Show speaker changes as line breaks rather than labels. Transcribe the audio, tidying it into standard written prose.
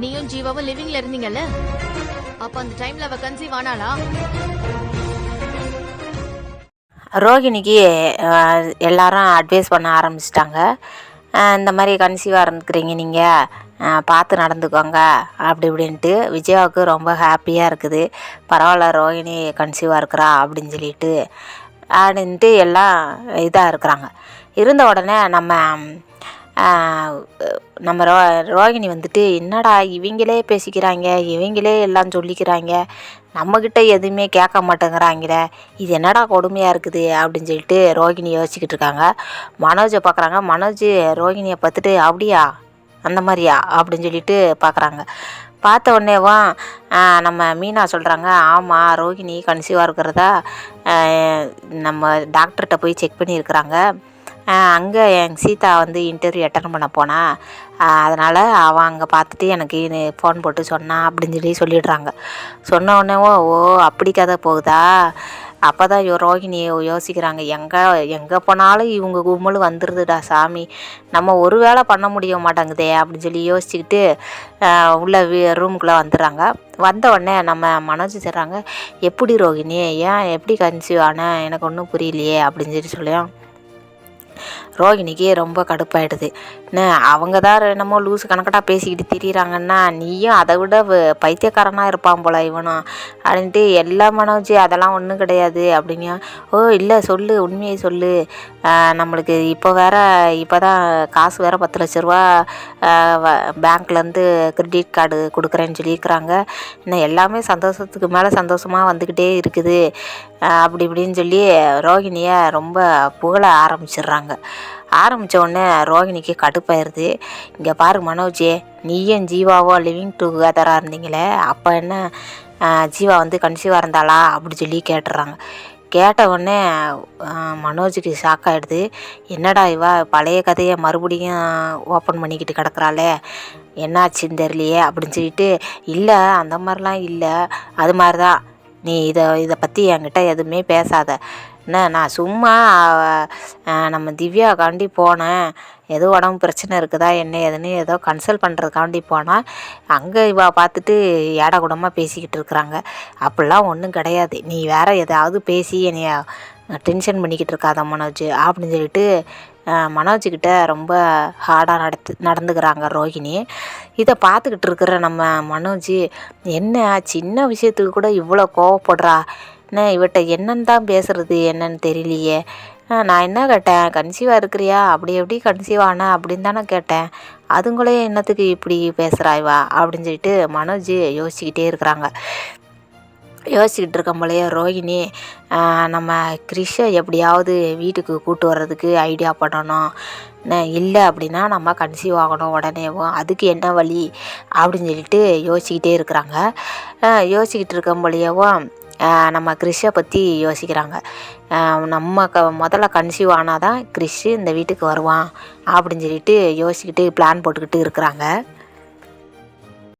நீயும் ஜீவாவும் லிவிங்ல இருந்தீங்கல்ல, அப்ப அந்த டைம்ல அவ கன்சீவ் ஆனாளா?
ரோகிணிக்கு எல்லாரும் அட்வைஸ் பண்ண ஆரம்பிச்சிட்டாங்க. இந்த மாதிரி கன்சீவாக இருந்துக்கிறீங்க, நீங்கள் பார்த்து நடந்துக்கோங்க அப்படி இப்படின்ட்டு. விஜயாவுக்கு ரொம்ப ஹாப்பியாக இருக்குது. பரவாயில்ல, ரோகிணி கன்சீவாக இருக்கிறா அப்படின்னு சொல்லிட்டு அப்படின்ட்டு எல்லாம் இதாக இருக்கிறாங்க. இருந்த உடனே நம்ம ரோகிணி வந்துட்டு, என்னடா இவங்களே பேசிக்கிறாங்க, இவங்களே எல்லாம் சொல்லிக்கிறாங்க, நம்மக்கிட்ட எதுவுமே கேட்க மாட்டேங்கிறாங்களே, இது என்னடா கொடுமையாக இருக்குது அப்படின்னு சொல்லிட்டு ரோகிணி யோசிச்சுக்கிட்டு இருக்காங்க. மனோஜை பார்க்குறாங்க. மனோஜ் ரோகிணியை பார்த்துட்டு, அப்படியா, அந்த மாதிரியா அப்படின்னு சொல்லிட்டு பார்க்குறாங்க. பார்த்த உடனேவும் நம்ம மீனா சொல்கிறாங்க, ஆமாம் ரோகிணி கன்சீவாக இருக்கிறதா நம்ம டாக்டர்கிட்ட போய் செக் பண்ணியிருக்கிறாங்க. அங்கே என் சீதா வந்து இன்டர்வியூ அட்டன் பண்ண போனால், அதனால் அவன் அங்கே பார்த்துட்டு எனக்கு ஃபோன் போட்டு சொன்னான் அப்படின்னு சொல்லிடுறாங்க. சொன்ன உடனேவோ, ஓ அப்படி கதை போகுதா. அப்போ தான் ரோகிணி யோசிக்கிறாங்க, எங்கே போனாலும் இவங்க கும்பல் வந்துடுதுடா சாமி, நம்ம ஒரு வேளை பண்ண முடிய மாட்டேங்குதே அப்படின்னு சொல்லி யோசிச்சுக்கிட்டு உள்ள ரூமுக்குள்ளே வந்துடுறாங்க. வந்த உடனே நம்ம மனோஜ் சொல்கிறாங்க, எப்படி ரோகிணி, ஏன் எப்படி கன்சீவ் ஆன, எனக்கு ஒன்றும் புரியலையே அப்படின்னு சொல்லியும் ரோகிணிக்கு ரொம்ப கடுப்பாயிடுது. என்ன அவங்க தான் என்னமோ லூஸு கணக்கட்டாக பேசிக்கிட்டு திரியிறாங்கன்னா, நீயும் அதை விட பைத்தியக்காரனாக இருப்பான் போல இவனும் அப்படின்ட்டு, எல்லா மனோஜ் அதெல்லாம் ஒன்றும் கிடையாது அப்படிங்க. ஓ இல்லை, சொல்லு, உண்மையை சொல்லு, நம்மளுக்கு இப்போ தான் காசு வேறு 10 லட்ச ரூபா பேங்க்லேருந்து கிரெடிட் கார்டு கொடுக்குறேன்னு சொல்லியிருக்கிறாங்க. இன்னும் எல்லாமே சந்தோஷத்துக்கு மேலே சந்தோஷமாக வந்துக்கிட்டே இருக்குது அப்படி இப்படின்னு சொல்லி ரோகிணியை ரொம்ப புகழ ஆரம்பிச்சிடுறாங்க. ஆரம்பித்த உடனே ரோகிணிக்கு கடுப்பாயிருது. இங்கே பாரு மனோஜே, நீயும் ஜீவாவோ லிவிங் டுகெதராக இருந்தீங்களே, அப்போ என்ன ஜீவா வந்து கன்சீவாக இருந்தாளா அப்படி சொல்லி கேட்டுறாங்க. கேட்ட உடனே மனோஜுக்கு ஷாக் ஆகிடுது. என்னடா இவா பழைய கதையை மறுபடியும் ஓப்பன் பண்ணிக்கிட்டு கிடக்குறாளே, என்னாச்சுன்னு தெரியலையே அப்படின்னு சொல்லிட்டு, இல்லை அந்த மாதிரிலாம் இல்லை, அது மாதிரி தான், நீ இதை பற்றி என்கிட்ட எதுவுமே பேசாத, என்ன நான் சும்மா நம்ம திவ்யாக்காண்டி போனேன், ஏதோ உடம்பு பிரச்சனை இருக்குதா என்ன ஏதுன்னு ஏதோ கன்சல்ட் பண்ணுறதுக்காண்டி போனால் அங்கே இவா பார்த்துட்டு ஏடா கூடமாக பேசிக்கிட்டு இருக்கிறாங்க, அப்படிலாம் ஒன்றும் கிடையாது, நீ வேறு ஏதாவது பேசி என்னைய டென்ஷன் பண்ணிக்கிட்டு இருக்காத மனோஜ் அப்படின்னு சொல்லிட்டு மனோஜ்கிட்ட ரொம்ப ஹார்டாக நடந்துக்கிறாங்க ரோகிணி. இதை பார்த்துக்கிட்டு இருக்கிற நம்ம மனோஜ், என்ன சின்ன விஷயத்துக்கு கூட இவ்வளோ கோவப்படுறா, என்ன இவட்ட என்னன்னு தான் பேசுகிறது என்னன்னு தெரியலையே, நான் என்ன கேட்டேன், கன்சீவாக இருக்கிறியா, அப்படி எப்படி கன்சீவ் ஆன அப்படின்னு தானே கேட்டேன், அதுங்களே என்னத்துக்கு இப்படி பேசுகிறாய்வா அப்படின்னு சொல்லிட்டு மனோஜ் யோசிச்சுக்கிட்டே இருக்கிறாங்க. யோசிச்சுக்கிட்டு இருக்க போலையே ரோகிணி, நம்ம கிறிஷை எப்படியாவது வீட்டுக்கு கூட்டு வர்றதுக்கு ஐடியா பண்ணணும், இல்லை அப்படின்னா நம்ம கன்சீவ் ஆகணும் உடனேவும், அதுக்கு என்ன வழி அப்படின்னு சொல்லிட்டு யோசிச்சுக்கிட்டே இருக்கிறாங்க. யோசிச்சுக்கிட்டு இருக்க போலையவும் நம்ம கிறிஷை பற்றி யோசிக்கிறாங்க. நம்ம முதல்ல கன்சீவ் ஆனால் தான் கிறிஷ் இந்த வீட்டுக்கு வருவான் அப்படின்னு சொல்லிட்டு யோசிச்சுக்கிட்டு பிளான் போட்டுக்கிட்டு இருக்கிறாங்க.